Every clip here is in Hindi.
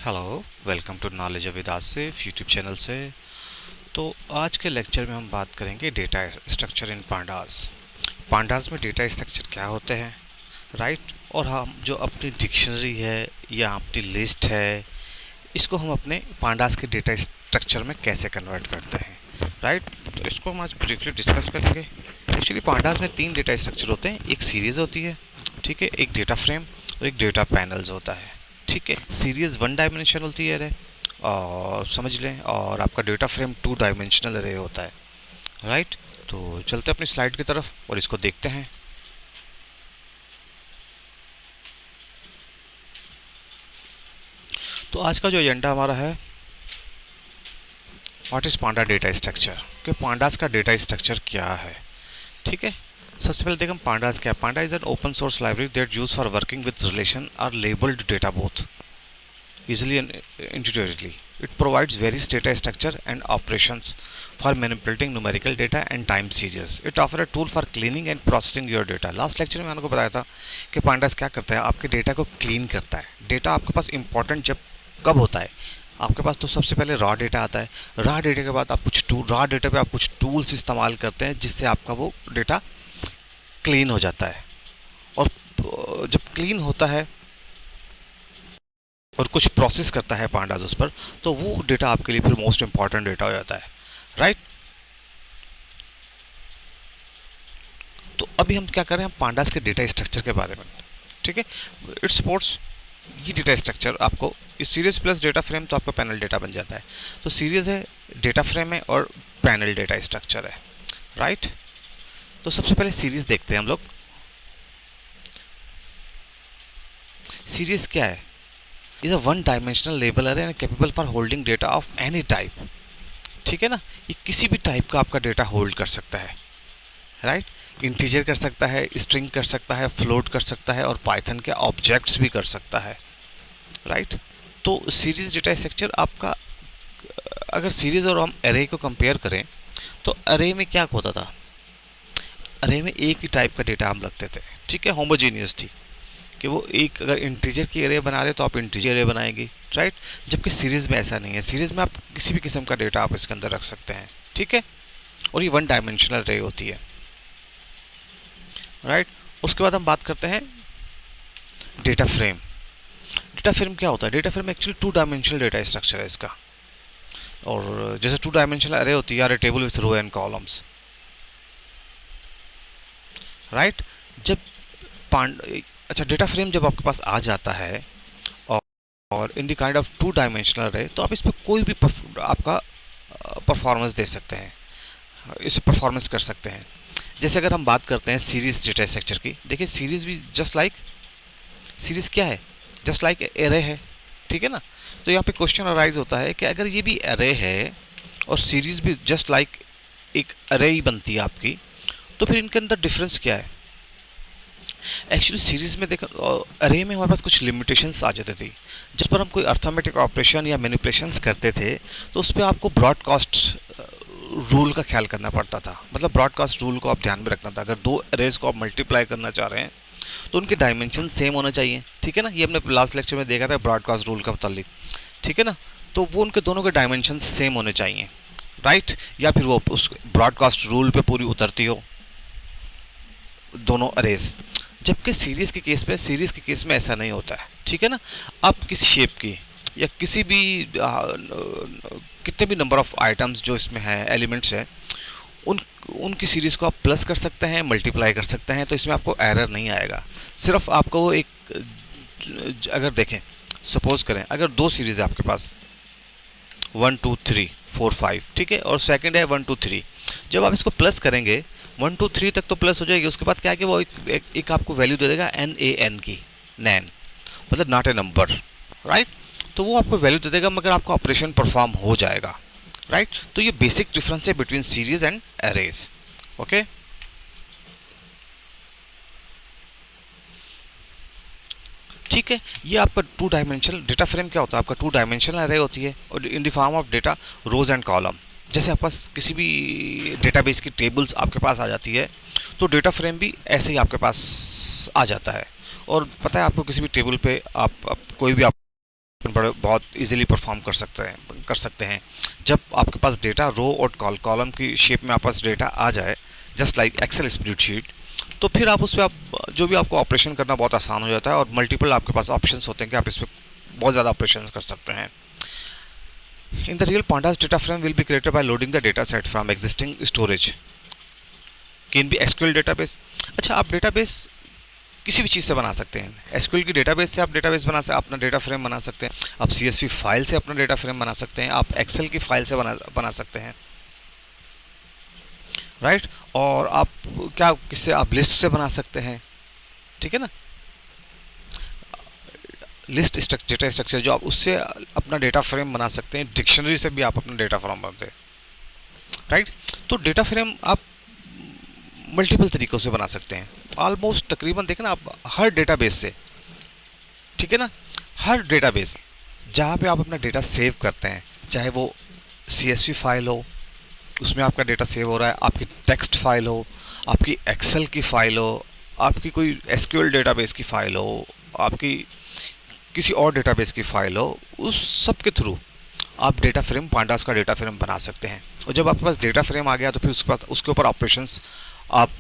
Hello, welcome to knowledge with Asif YouTube channel से। तो आज के लेक्चर में हम बात करेंगे data structure in pandas. Pandas में डेटा स्ट्रक्चर क्या होते हैं, राइट। और हम जो अपनी डिक्शनरी है या अपनी लिस्ट है, इसको हम अपने पांडास के डेटा स्ट्रक्चर में कैसे कन्वर्ट करते हैं, राइट। तो इसको हम आज ब्रीफली डिस्कस करेंगे। एक्चुअली पांडास में 3 डेटा स्ट्रक्चर होते हैं। एक सीरीज़ होती है, ठीक है, एक डेटा फ्रेम और एक डेटा पैनल्स होता है, ठीक है। सीरीज़ 1 डायमेंशनल होती है अरे, और समझ लें, और आपका डेटा फ्रेम 2 डायमेंशनल अरे होता है, राइट। तो चलते अपनी स्लाइड की तरफ और इसको देखते हैं। तो आज का जो एजेंडा हमारा है, what is Panda data structure, कि पांडास का डेटा स्ट्रक्चर क्या है, ठीक है। सबसे पहले देखें पांडास क्या है। Panda is an open source library that use for working with relation or labelled data both easily and intuitively. It provides various data structure and operations for manipulating numerical data and time series. It offers a tool for cleaning and processing your data. Last lecture में मैंने आपको बताया था कि पांडास क्या करता है, आपके डेटा को क्लीन करता है। डेटा आपके पास इंपॉर्टेंट जब कब होता है, आपके पास तो सबसे पहले रॉ डेटा आता है। रॉ डेटा के बाद आप कुछ रॉ डेटा पे आप कुछ टूल्स इस्तेमाल करते हैं जिससे आपका वो डेटा क्लीन हो जाता है। और जब क्लीन होता है और कुछ प्रोसेस करता है पांडास उस पर, तो वो डेटा आपके लिए फिर मोस्ट इंपॉर्टेंट डेटा हो जाता है, राइट। तो अभी हम क्या करें, हम पांडास के डेटा स्ट्रक्चर के बारे में, ठीक है। इट सपोर्ट्स ये डेटा स्ट्रक्चर आपको इस सीरीज प्लस डेटा फ्रेम, तो आपका पैनल डेटा बन जाता है। तो सीरीज है, डेटा फ्रेम है और पैनल डेटा स्ट्रक्चर है, राइट। तो सबसे पहले सीरीज देखते हैं हम लोग। सीरीज क्या है? इज अ 1 डायमेंशनल लेबल अरे and capable for holding data of any type, ठीक है ना। ये किसी भी टाइप का आपका डेटा होल्ड कर सकता है, राइट। इंटीजर कर सकता है, स्ट्रिंग कर सकता है, फ्लोट कर सकता है और पाइथन के ऑब्जेक्ट्स भी कर सकता है, राइट। तो सीरीज डेटा स्ट्रक्चर आपका, अगर सीरीज और हम अरे को कंपेयर करें तो अरे में क्या होता था, अरे में एक ही टाइप का डेटा हम रखते थे, ठीक है, होमोजीनियस थी कि वो एक, अगर इंटीजर की एरे बना रहे तो आप इंटीजर एरे बनाएंगे, राइट। जबकि सीरीज़ में ऐसा नहीं है। सीरीज़ में आप किसी भी किस्म का डेटा आप इसके अंदर रख सकते हैं, ठीक है। और ये 1 डायमेंशनल एरे होती है, राइट। उसके बाद हम बात करते हैं डेटा फ्रेम। डेटा फ्रेम क्या होता है? Data frame actually 2 dimensional data structure है इसका। और जैसे 2 डायमेंशनल एरे होती है, यार table with row and columns, right. जब अच्छा, डेटा फ्रेम जब आपके पास आ जाता है और in the kind of 2 dimensional अरे, तो आप इस पर कोई भी आपका परफॉर्मेंस दे सकते हैं, इसे परफॉर्मेंस कर सकते हैं। जैसे अगर हम बात करते हैं सीरीज डेटा स्ट्रक्चर की, देखिए सीरीज भी जस्ट लाइक, सीरीज क्या है, जस्ट लाइक एरे है, ठीक है ना। तो यहाँ पे क्वेश्चन अराइज होता है कि अगर ये भी एरे है और सीरीज भी जस्ट लाइक एक एरे ही बनती है आपकी, तो फिर इनके अंदर डिफरेंस क्या है? एक्चुअली सीरीज़ में देखा, अरे में हमारे पास कुछ लिमिटेशंस आ जाती थी। जिस पर हम कोई अर्थमेटिक ऑपरेशन या मैनिपुलेशंस करते थे तो उस पर आपको ब्रॉडकास्ट रूल का ख्याल करना पड़ता था। मतलब ब्रॉडकास्ट रूल को आप ध्यान में रखना था। अगर 2 अरेज को आप मल्टीप्लाई करना चाह रहे हैं तो उनके डायमेंशन सेम होना चाहिए, ठीक है ना। ये हमने लास्ट लेक्चर में देखा था ब्रॉडकास्ट रूल का मुतालिक, ठीक है ना। तो वो उनके दोनों के डायमेंशन सेम होने चाहिए, राइट। या फिर वो उस ब्रॉडकास्ट रूल पे पूरी उतरती हो दोनों अरेज। जबकि सीरीज़ के केस में ऐसा नहीं होता है, ठीक है ना। आप किसी शेप की या किसी भी कितने भी नंबर ऑफ आइटम्स जो इसमें है, एलिमेंट्स हैं, उनकी सीरीज़ को आप प्लस कर सकते हैं, मल्टीप्लाई कर सकते हैं, तो इसमें आपको एरर नहीं आएगा। सिर्फ आपको वो एक, अगर देखें, सपोज करें अगर 2 सीरीज़ है आपके पास 1 2 3 4 5, ठीक है, और सेकंड है 1 2 3। जब आप इसको प्लस करेंगे 1 2 3 तक तो प्लस हो जाएगी। उसके बाद क्या है कि वो एक आपको वैल्यू दे देगा NaN की, नैन मतलब नॉट ए नंबर, राइट। तो वो आपको वैल्यू दे देगा मगर आपका ऑपरेशन परफॉर्म हो जाएगा, राइट। तो ये बेसिक डिफरेंस है between series and arrays, okay. ठीक है, ये आपका 2 डायमेंशनल डेटा फ्रेम क्या होता है, आपका 2 डायमेंशनल एरे होती है और in the form of data rows and column. जैसे आपके पास किसी भी डेटाबेस की टेबल्स आपके पास आ जाती है, तो डेटा फ्रेम भी ऐसे ही आपके पास आ जाता है। और पता है आपको, किसी भी टेबल पे आप कोई भी आप बड़े बहुत इजीली परफॉर्म कर सकते हैं जब आपके पास डेटा रो और कॉलम की शेप में आपके पास डेटा आ जाए, जस्ट लाइक एक्सेल स्प्रेडशीट। तो फिर आप उस पर आप जो भी आपको ऑपरेशन करना बहुत आसान हो जाता है, और मल्टीपल आपके पास ऑप्शंस होते हैं कि आप इस पर बहुत ज़्यादा ऑपरेशन कर सकते हैं। In the real pandas data frame will be created by loading the data set from existing storage can be SQL database. अच्छा, आप डेटाबेस किसी भी चीज़ से बना सकते हैं। एसक्यूएल की डेटाबेस से आप डेटाबेस अपना डेटा फ्रेम बना सकते हैं, आप सीएसवी फाइल से अपना डेटा फ्रेम बना सकते हैं, आप एक्सेल की फाइल से बना सकते हैं, राइट। और आप क्या किससे आप लिस्ट से बना सकते हैं, ठीक है ना। लिस्ट डेटा स्ट्रक्चर जो आप उससे अपना डेटा फ्रेम बना सकते हैं, डिक्शनरी से भी आप अपना डेटा फ्रेम बनाते हैं, राइट। तो डेटा फ्रेम आप मल्टीपल तरीक़ों से बना सकते हैं, ऑलमोस्ट तकरीबन देखें ना आप हर डेटाबेस से, ठीक है ना। हर डेटाबेस जहाँ पे आप अपना डेटा सेव करते हैं, चाहे वो CSV फाइल हो, उसमें आपका डेटा सेव हो रहा है, आपकी टेक्स्ट फाइल हो, आपकी एक्सेल की फ़ाइल हो, आपकी कोई SQL डेटाबेस की फ़ाइल हो, आपकी किसी और डेटाबेस की फ़ाइल हो, उस सब के थ्रू आप डेटा फ्रेम पांडास का डेटा फ्रेम बना सकते हैं। और जब आपके पास डेटा फ्रेम आ गया तो फिर उसके ऊपर ऑपरेशंस आप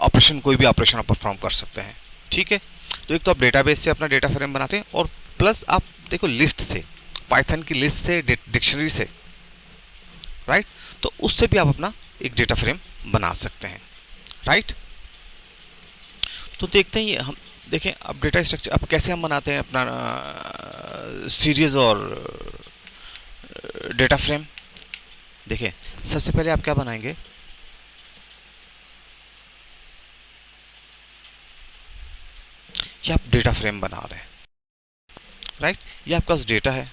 ऑपरेशन कोई भी ऑपरेशन आप परफॉर्म कर सकते हैं, ठीक है। तो एक तो आप डेटाबेस से अपना डेटा फ्रेम बनाते हैं, और प्लस आप देखो लिस्ट से, पाइथन की लिस्ट से, डिक्शनरी से, राइट। तो उससे भी आप अपना एक डेटा फ्रेम बना सकते हैं, राइट। तो देखते हैं हम देखें अब डेटा स्ट्रक्चर अब कैसे हम बनाते हैं अपना सीरीज और डेटा फ्रेम। देखिए सबसे पहले आप क्या बनाएंगे, ये आप डेटा फ्रेम बना रहे हैं, राइट। ये आपके पास डेटा है,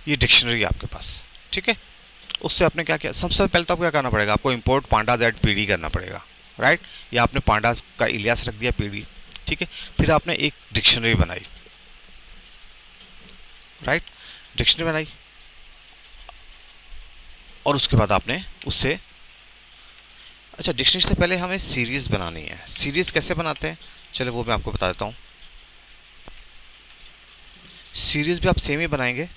ये डिक्शनरी है आपके पास, ठीक है। उससे आपने क्या किया, सबसे पहले तो आपको क्या करना पड़ेगा, आपको इंपोर्ट पांडास एट पीडी करना पड़ेगा, राइट। या आपने पांडास का इलियास रख दिया पीडी, ठीक है। फिर आपने एक डिक्शनरी बनाई, राइट, डिक्शनरी बनाई, और उसके बाद आपने उससे अच्छा डिक्शनरी से पहले हमें सीरीज़ बनानी है। सीरीज़ कैसे बनाते हैं, चलो वो मैं आपको बता देता हूँ। सीरीज़ भी आप सेम ही बनाएंगे,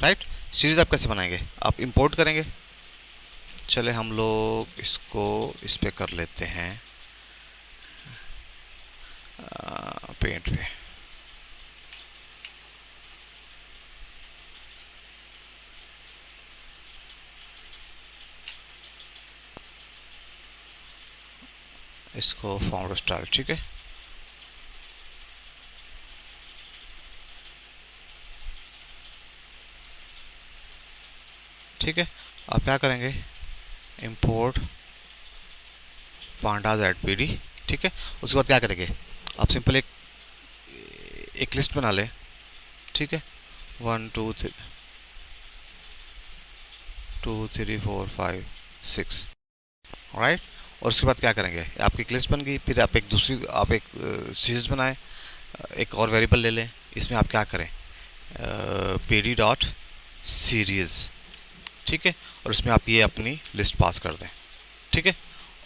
राइट। सीरीज़ आप कैसे बनाएंगे, आप इंपोर्ट करेंगे। चले हम लोग इसको इस पे कर लेते हैं, पेंट पे। इसको फॉर्म स्टाइल, ठीक है। ठीक है, आप क्या करेंगे, इंपोर्ट पांडास एट पीडी, ठीक है। उसके बाद क्या करेंगे, आप सिंपल एक लिस्ट बना लें, ठीक है। 1 2 3 4 5 6, राइट। और उसके बाद क्या करेंगे, आपकी एक लिस्ट बन गई, फिर आप एक सीरीज बनाएं, एक और वेरिएबल ले लें, इसमें आप क्या करें, पीडी डॉट सीरीज़, ठीक है। और इसमें आप ये अपनी लिस्ट पास कर दें, ठीक है,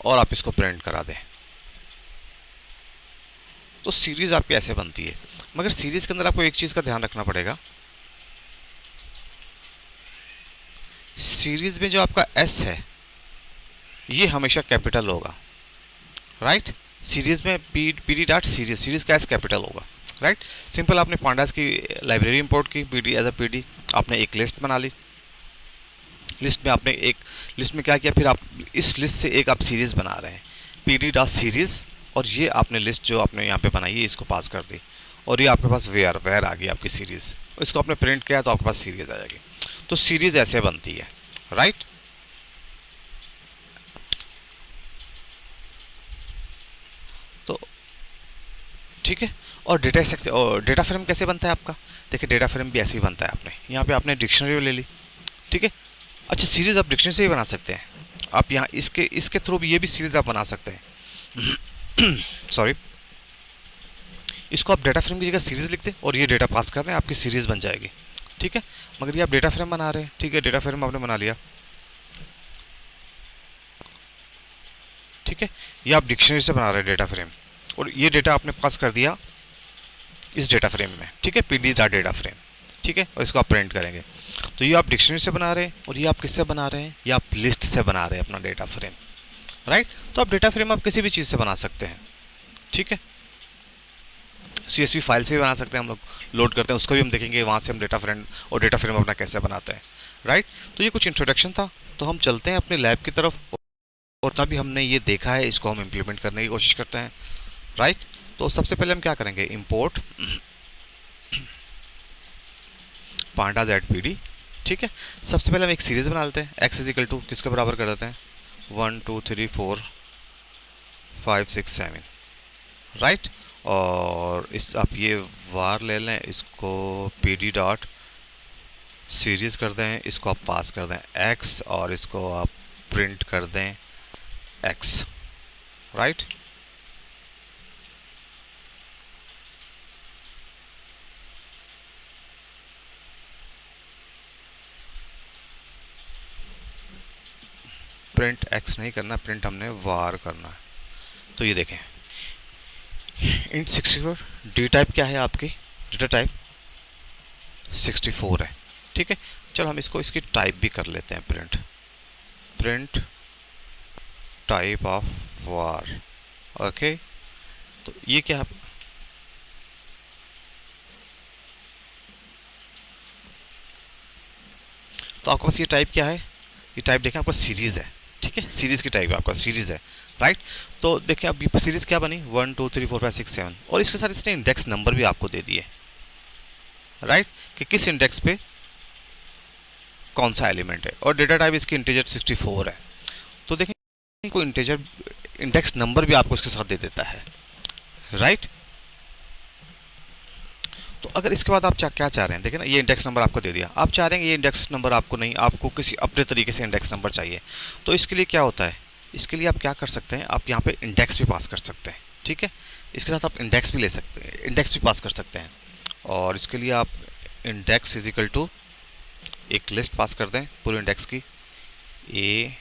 और आप इसको प्रिंट करा दें। तो सीरीज़ आपकी ऐसे बनती है, मगर सीरीज़ के अंदर आपको एक चीज़ का ध्यान रखना पड़ेगा, सीरीज़ में जो आपका एस है ये हमेशा कैपिटल होगा, राइट। सीरीज़ में पीडी डॉट सीरीज़ का एस कैपिटल होगा, राइट। सिंपल आपने पांडास की लाइब्रेरी इंपोर्ट की पीडी एज अ पीडी, आपने एक लिस्ट बना ली, लिस्ट में क्या किया, फिर आप इस लिस्ट से एक आप सीरीज़ बना रहे हैं, पीडी डॉट सीरीज़, और ये आपने लिस्ट जो आपने यहाँ पे बनाई है इसको पास कर दी, और ये आपके पास वेयर आ गई आपकी सीरीज़। इसको आपने प्रिंट किया तो आपके पास सीरीज़ आ जाएगी। तो सीरीज़ ऐसे बनती है, राइट। तो ठीक है, और डेटा फ्रेम कैसे बनता है आपका, देखिए डेटा फ्रेम भी ऐसे ही बनता है। आपने यहाँ पे आपने डिक्शनरी ले ली, ठीक है। अच्छा, सीरीज़ आप डिक्शनरी से ही बना सकते हैं, आप यहाँ इसके थ्रू भी ये भी सीरीज़ आप बना सकते हैं सॉरी, इसको आप डेटा फ्रेम की जगह सीरीज़ लिख दें और ये डेटा पास कर दें, आपकी सीरीज़ बन जाएगी, ठीक है। मगर ये आप डेटा फ्रेम बना रहे हैं, ठीक है, डेटा फ्रेम आपने बना लिया, ठीक है, ये आप डिक्शनरी से बना रहे हैं डेटा फ्रेम, और ये डेटा आपने पास कर दिया इस डेटा फ्रेम में, ठीक है, पीडी डॉट डेटा फ्रेम, ठीक है, और इसको आप प्रिंट करेंगे। तो ये आप डिक्शनरी से बना रहे हैं, और ये आप किससे बना रहे हैं, ये आप लिस्ट से बना रहे हैं अपना डेटा फ्रेम, राइट। तो आप डेटा फ्रेम आप किसी भी चीज़ से बना सकते हैं, ठीक है। CSV फाइल से भी बना सकते हैं, हम लोग लोड करते हैं, उसको भी हम देखेंगे, वहाँ से हम डेटा फ्रेम अपना कैसे बनाते हैं, राइट। तो ये कुछ इंट्रोडक्शन था, तो हम चलते हैं अपने लैब की तरफ, और तभी हमने ये देखा है इसको हम इम्प्लीमेंट करने की कोशिश करते हैं, राइट। तो सबसे पहले हम क्या करेंगे, इम्पोर्ट पांडा ZPD, ठीक है। सबसे पहले हम एक सीरीज बना लेते हैं, x इजिकल टू किसके बराबर कर देते हैं, 1 2 3 4 5 6 7, राइट। और इस आप ये वार ले लें, इसको PD डॉट सीरीज कर दें, इसको आप पास कर दें x, और इसको आप प्रिंट कर दें x, राइट। प्रिंट x नहीं करना, प्रिंट हमने वार करना है। तो ये देखें, इंट 64, डी टाइप क्या है आपकी, डेटा टाइप 64 है, ठीक है। चलो हम इसको इसकी टाइप भी कर लेते हैं, print type of war, okay. तो ये क्या, तो आपके पास ये टाइप क्या है, ये टाइप देखें आपका सीरीज़ है, ठीक है, सीरीज़ की टाइप आपका सीरीज़ है, राइट। तो देखिए अब सीरीज़ क्या बनी, 1 2 3 4 5 6 7, और इसके साथ इसने इंडेक्स नंबर भी आपको दे दिए, राइट, कि किस इंडेक्स पे कौन सा एलिमेंट है, और डेटा टाइप इसकी इंटीजर 64 है। तो देखें कोई इंटीजर इंडेक्स नंबर भी आपको इसके साथ दे देता है, राइट। तो अगर इसके बाद आप क्या चाह रहे हैं, देखिए ना, ये इंडेक्स नंबर आपको दे दिया, आप चाह रहे हैं ये इंडेक्स नंबर आपको नहीं, आपको किसी अपने तरीके से इंडेक्स नंबर चाहिए। तो इसके लिए क्या होता है, इसके लिए आप क्या कर सकते हैं, आप यहाँ पे इंडेक्स भी पास कर सकते हैं, ठीक है। इसके साथ आप इंडेक्स भी ले सकते हैं, इंडेक्स भी पास कर सकते हैं, और इसके लिए आप इंडेक्स इजिकल टू एक लिस्ट पास कर दें पूरे इंडेक्स की, ABCD,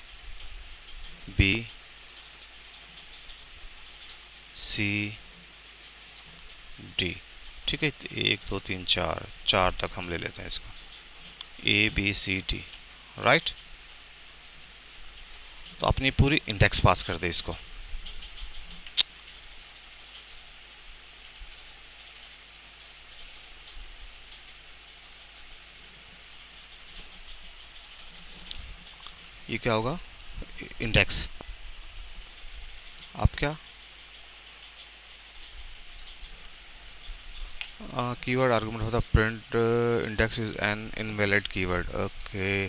ठीक है, 1 2 3 4 तक हम ले लेते हैं इसको, ABCD, राइट। तो अपनी पूरी इंडेक्स पास कर दे इसको, ये क्या होगा, इंडेक्स, आप क्या कीवर्ड आर्गुमेंट होता है, print index is an invalid keyword, okay.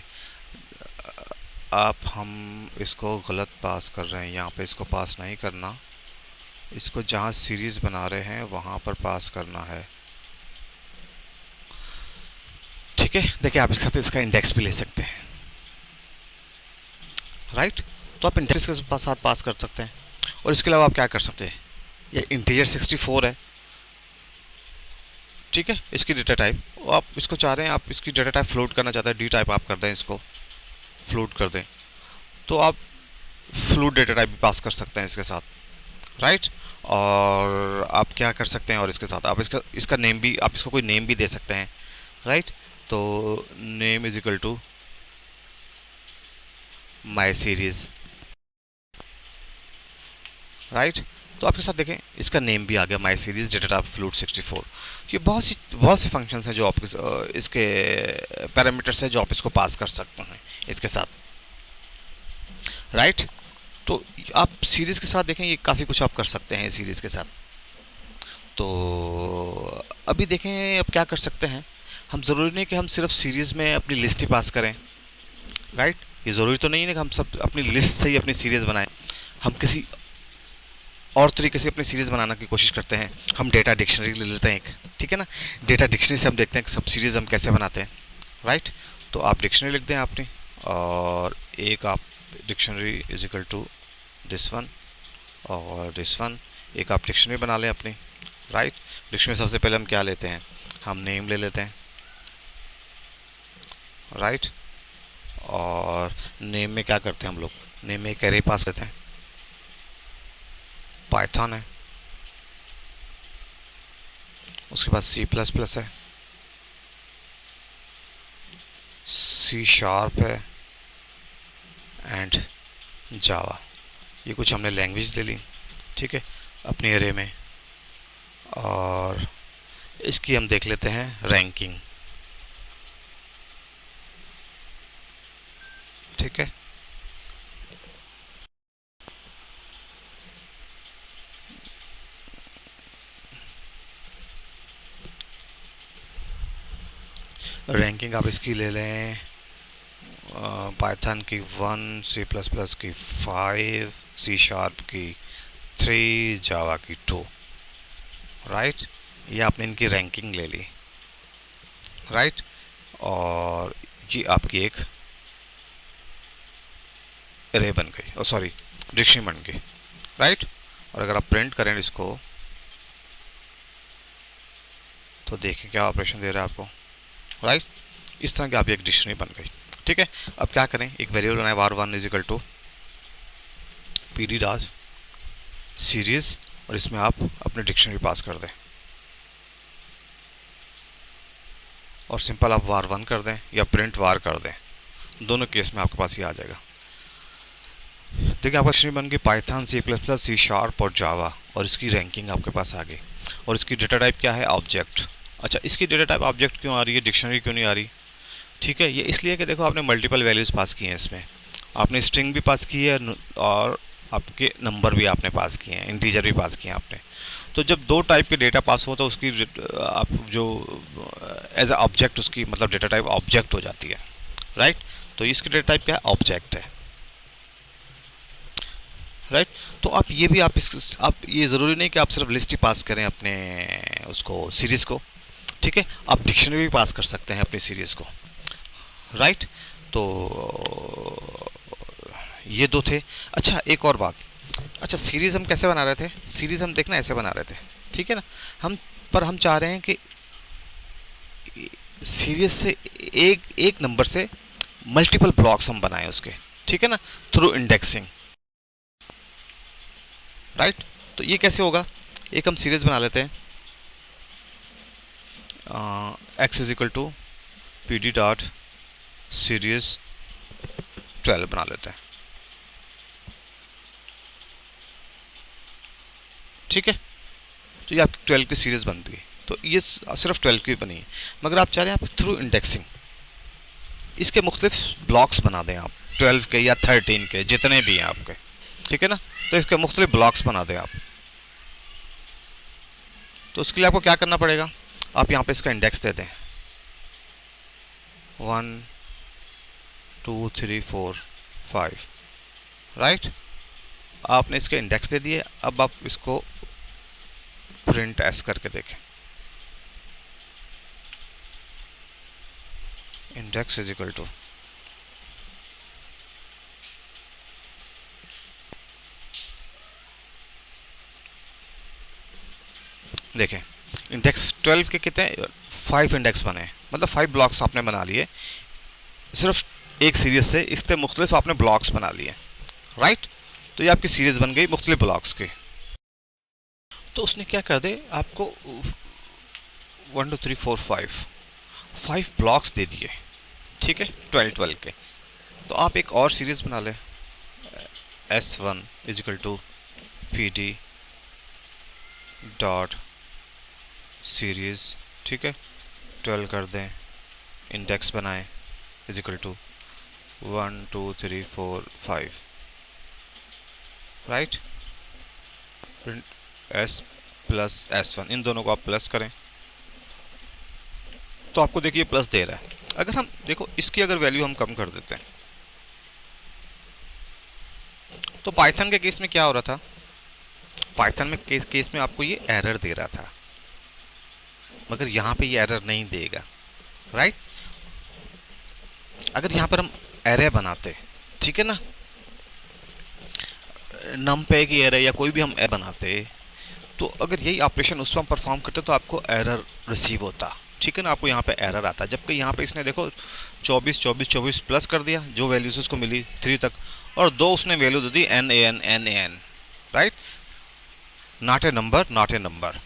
आप हम इसको गलत पास कर रहे हैं, यहाँ पे इसको पास नहीं करना, इसको जहाँ सीरीज़ बना रहे हैं वहाँ पर पास करना है, ठीक है। देखिए आप इसके साथ इसका इंडेक्स भी ले सकते हैं, राइट। तो आप इंडेक्स के साथ पास कर सकते हैं, और इसके अलावा आप क्या कर सकते हैं, ये इंटीजर 64 है, ठीक है, इसकी डेटा टाइप, आप इसको चाह रहे हैं, आप इसकी डेटा टाइप फ्लोट करना चाहते हैं, डी टाइप आप कर दें, इसको फ्लोट कर दें, तो आप फ्लोट डेटा टाइप भी पास कर सकते हैं इसके साथ, राइट। और आप क्या कर सकते हैं, और इसके साथ आप इसका नेम भी, आप इसको कोई नेम भी दे सकते हैं, राइट। तो name is equal to my series, right. तो आपके साथ देखें इसका नेम भी आ गया, my series data type float 64। ये बहुत से फंक्शंस हैं जो आप इसके पैरामीटर्स हैं जो आप इसको पास कर सकते हैं इसके साथ, राइट। तो आप सीरीज़ के साथ देखें, ये काफ़ी कुछ आप कर सकते हैं सीरीज़ के साथ। तो अभी देखें अब क्या कर सकते हैं, हम ज़रूरी नहीं कि हम सिर्फ सीरीज़ में अपनी लिस्ट ही पास करें, राइट। ये ज़रूरी तो नहीं है कि हम सब अपनी लिस्ट से ही अपनी सीरीज़ बनाएं, हम किसी और तरीके से अपनी सीरीज़ बनाने की कोशिश करते हैं। हम डेटा डिक्शनरी ले लेते हैं एक, ठीक है ना, डेटा डिक्शनरी से हम देखते हैं कि सब सीरीज़ हम कैसे बनाते हैं, राइट। तो आप डिक्शनरी लिख दें आपने, और एक आप dictionary is equal to this one और दिस वन, एक आप डिक्शनरी बना लें अपनी, राइट। डिक्शनरी सबसे पहले हम क्या लेते हैं, हम नेम ले लेते हैं, राइट। और नेम में क्या करते हैं हम लोग, नेम में एक एरे पास करते हैं, पाइथन है, उसके बाद सी प्लस प्लस है, सी शार्प है एंड जावा। ये कुछ हमने लैंग्वेज ले ली, ठीक है, अपने एरे में। और इसकी हम देख लेते हैं रैंकिंग, ठीक है। रैंकिंग आप इसकी ले लें, पाइथन की 1, सी प्लस प्लस की 5, सी शार्प की 3, जावा की 2, राइट। ये आपने इनकी रैंकिंग ले ली, राइट। और ये आपकी एक एरे बन गई, और सॉरी डिक्शनरी बन गई, राइट। और अगर आप प्रिंट करें इसको तो देखिए क्या ऑपरेशन दे रहा है आपको, राइट। इस तरह की आपकी एक डिक्शनरी बन गई, ठीक है। अब क्या करें, एक वेरिएबल बनाए var1 is equal to pd dot series, और इसमें आप अपनी डिक्शनरी पास कर दें, और सिंपल आप var1 कर दें या प्रिंट var कर दें, दोनों केस में आपके पास ये आ जाएगा। देखिए आपका डिक्शनरी बन गई Python, C plus plus, C sharp और जावा, और इसकी रैंकिंग आपके पास आ गई। और इसकी डेटा टाइप क्या है, ऑब्जेक्ट। अच्छा, इसकी डेटा टाइप ऑब्जेक्ट क्यों आ रही है, डिक्शनरी क्यों नहीं आ रही, ठीक है। ये इसलिए कि देखो आपने मल्टीपल वैल्यूज़ पास की हैं, इसमें आपने स्ट्रिंग भी पास की है और आपके नंबर भी आपने पास किए हैं, इंटीजर भी पास किए हैं आपने। तो जब दो टाइप के डेटा पास हो तो उसकी आप जो एज अ ऑब्जेक्ट उसकी मतलब डेटा टाइप ऑब्जेक्ट हो जाती है, राइट। तो इसकी डेटा टाइप क्या है, ऑब्जेक्ट है, राइट। तो आप ये भी आप ये ज़रूरी नहीं कि आप सिर्फ लिस्ट ही पास करें अपने उसको सीरीज़ को, ठीक है। आप डिक्शनरी भी पास कर सकते हैं अपनी सीरीज़ को, राइट। तो ये दो थे। अच्छा, एक और बात, अच्छा सीरीज़ हम कैसे बना रहे थे, सीरीज़ हम देखना ऐसे बना रहे थे, ठीक है ना। हम चाह रहे हैं कि सीरीज़ से एक एक नंबर से मल्टीपल ब्लॉक्स हम बनाएं उसके, ठीक है ना, थ्रू इंडेक्सिंग, राइट। तो ये कैसे होगा, एक हम सीरीज़ बना लेते हैं, x is equal to P D dot series 12 बना लेते हैं, ठीक है। तो ये आपकी 12 की सीरीज़ बन गई। तो ये सिर्फ 12 की बनी है, मगर आप चाह रहे हैं आप थ्रू इंडेक्सिंग इसके मुख्तलिफ ब्लॉक्स बना दें आप, 12 के या 13 के जितने भी हैं आपके, ठीक है ना। तो इसके मुख्तलिफ ब्लॉक्स बना दें आप। तो उसके लिए आपको क्या करना पड़ेगा, आप यहाँ पे इसका इंडेक्स दे दें 1 2 3 4 5, राइट। आपने इसके इंडेक्स दे दिए। अब आप इसको प्रिंट एस करके देखें, इंडेक्स इज इक्वल टू देखें इंडेक्स 12 के कितने 5 इंडेक्स बने, मतलब 5 ब्लॉक्स आपने बना लिए सिर्फ एक सीरीज से, इससे मुख्तलिफ आपने ब्लॉक्स बना लिए, राइट। तो ये आपकी सीरीज बन गई मुख्तलिफ ब्लॉक्स की। तो उसने क्या कर दे आपको 1 2 3 4 5 ब्लॉक्स दे दिए, ठीक है, 12 के। तो आप एक और सीरीज बना लें, S1 is equal to P D dot series, ठीक है, 12 कर दें, इंडेक्स बनाएं is equal to 1 2 3 4 5, right. Print S plus S1, इन दोनों को आप प्लस करें तो आपको देखिए प्लस दे रहा है। अगर हम देखो इसकी अगर वैल्यू हम कम कर देते हैं तो पाइथन के केस में क्या हो रहा था, पाइथन में केस में आपको ये एरर दे रहा था, मगर यहाँ पे ये एरर नहीं देगा, राइट। अगर यहाँ पर हम एरे बनाते, ठीक है ना, नमपैड की एरे या कोई भी हम एरे बनाते, तो अगर यही ऑपरेशन उस पर परफॉर्म करते तो आपको एरर रिसीव होता, ठीक है ना, आपको यहाँ पे एरर आता। जबकि यहाँ पे इसने देखो 24 24 24 प्लस कर दिया जो वैल्यूज उसको मिली 3 तक, और दो उसने value they the NaN NaN, right. Not a number, not a number.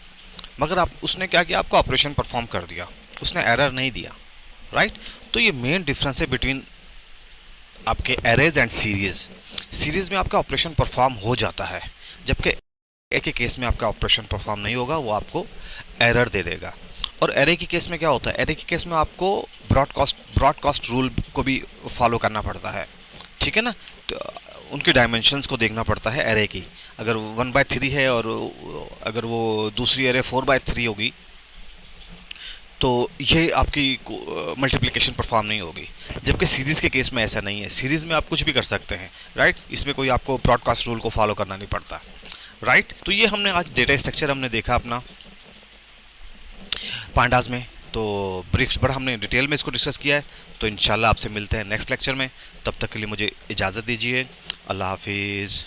मगर आप उसने क्या किया, आपको ऑपरेशन परफॉर्म कर दिया, उसने एरर नहीं दिया, राइट। तो ये मेन डिफरेंस है बिटवीन आपके एरेज एंड सीरीज। सीरीज में आपका ऑपरेशन परफॉर्म हो जाता है, जबकि ए के केस में आपका ऑपरेशन परफॉर्म नहीं होगा, वो आपको एरर दे देगा। और एरे के केस में क्या होता है, एरे के केस में आपको ब्रॉडकास्ट रूल को भी फॉलो करना पड़ता है, ठीक है ना। तो उनके डायमेंशंस को देखना पड़ता है एरे की। अगर 1/3 है और अगर वो दूसरी एरे 4/3 होगी, तो ये आपकी मल्टीप्लिकेशन परफॉर्म नहीं होगी। जबकि सीरीज़ के केस में ऐसा नहीं है, सीरीज़ में आप कुछ भी कर सकते हैं, राइट। इसमें कोई आपको ब्रॉडकास्ट रूल को फॉलो करना नहीं पड़ता, राइट। तो ये हमने आज डेटा स्ट्रक्चर हमने देखा अपना पांडास में। तो ब्रीफ बड़ा हमने डिटेल में इसको डिस्कस किया है। तो इंशाल्लाह आपसे मिलते हैं नेक्स्ट लेक्चर में। तब तक के लिए मुझे इजाज़त दीजिए। अल्लाह हाफिज़।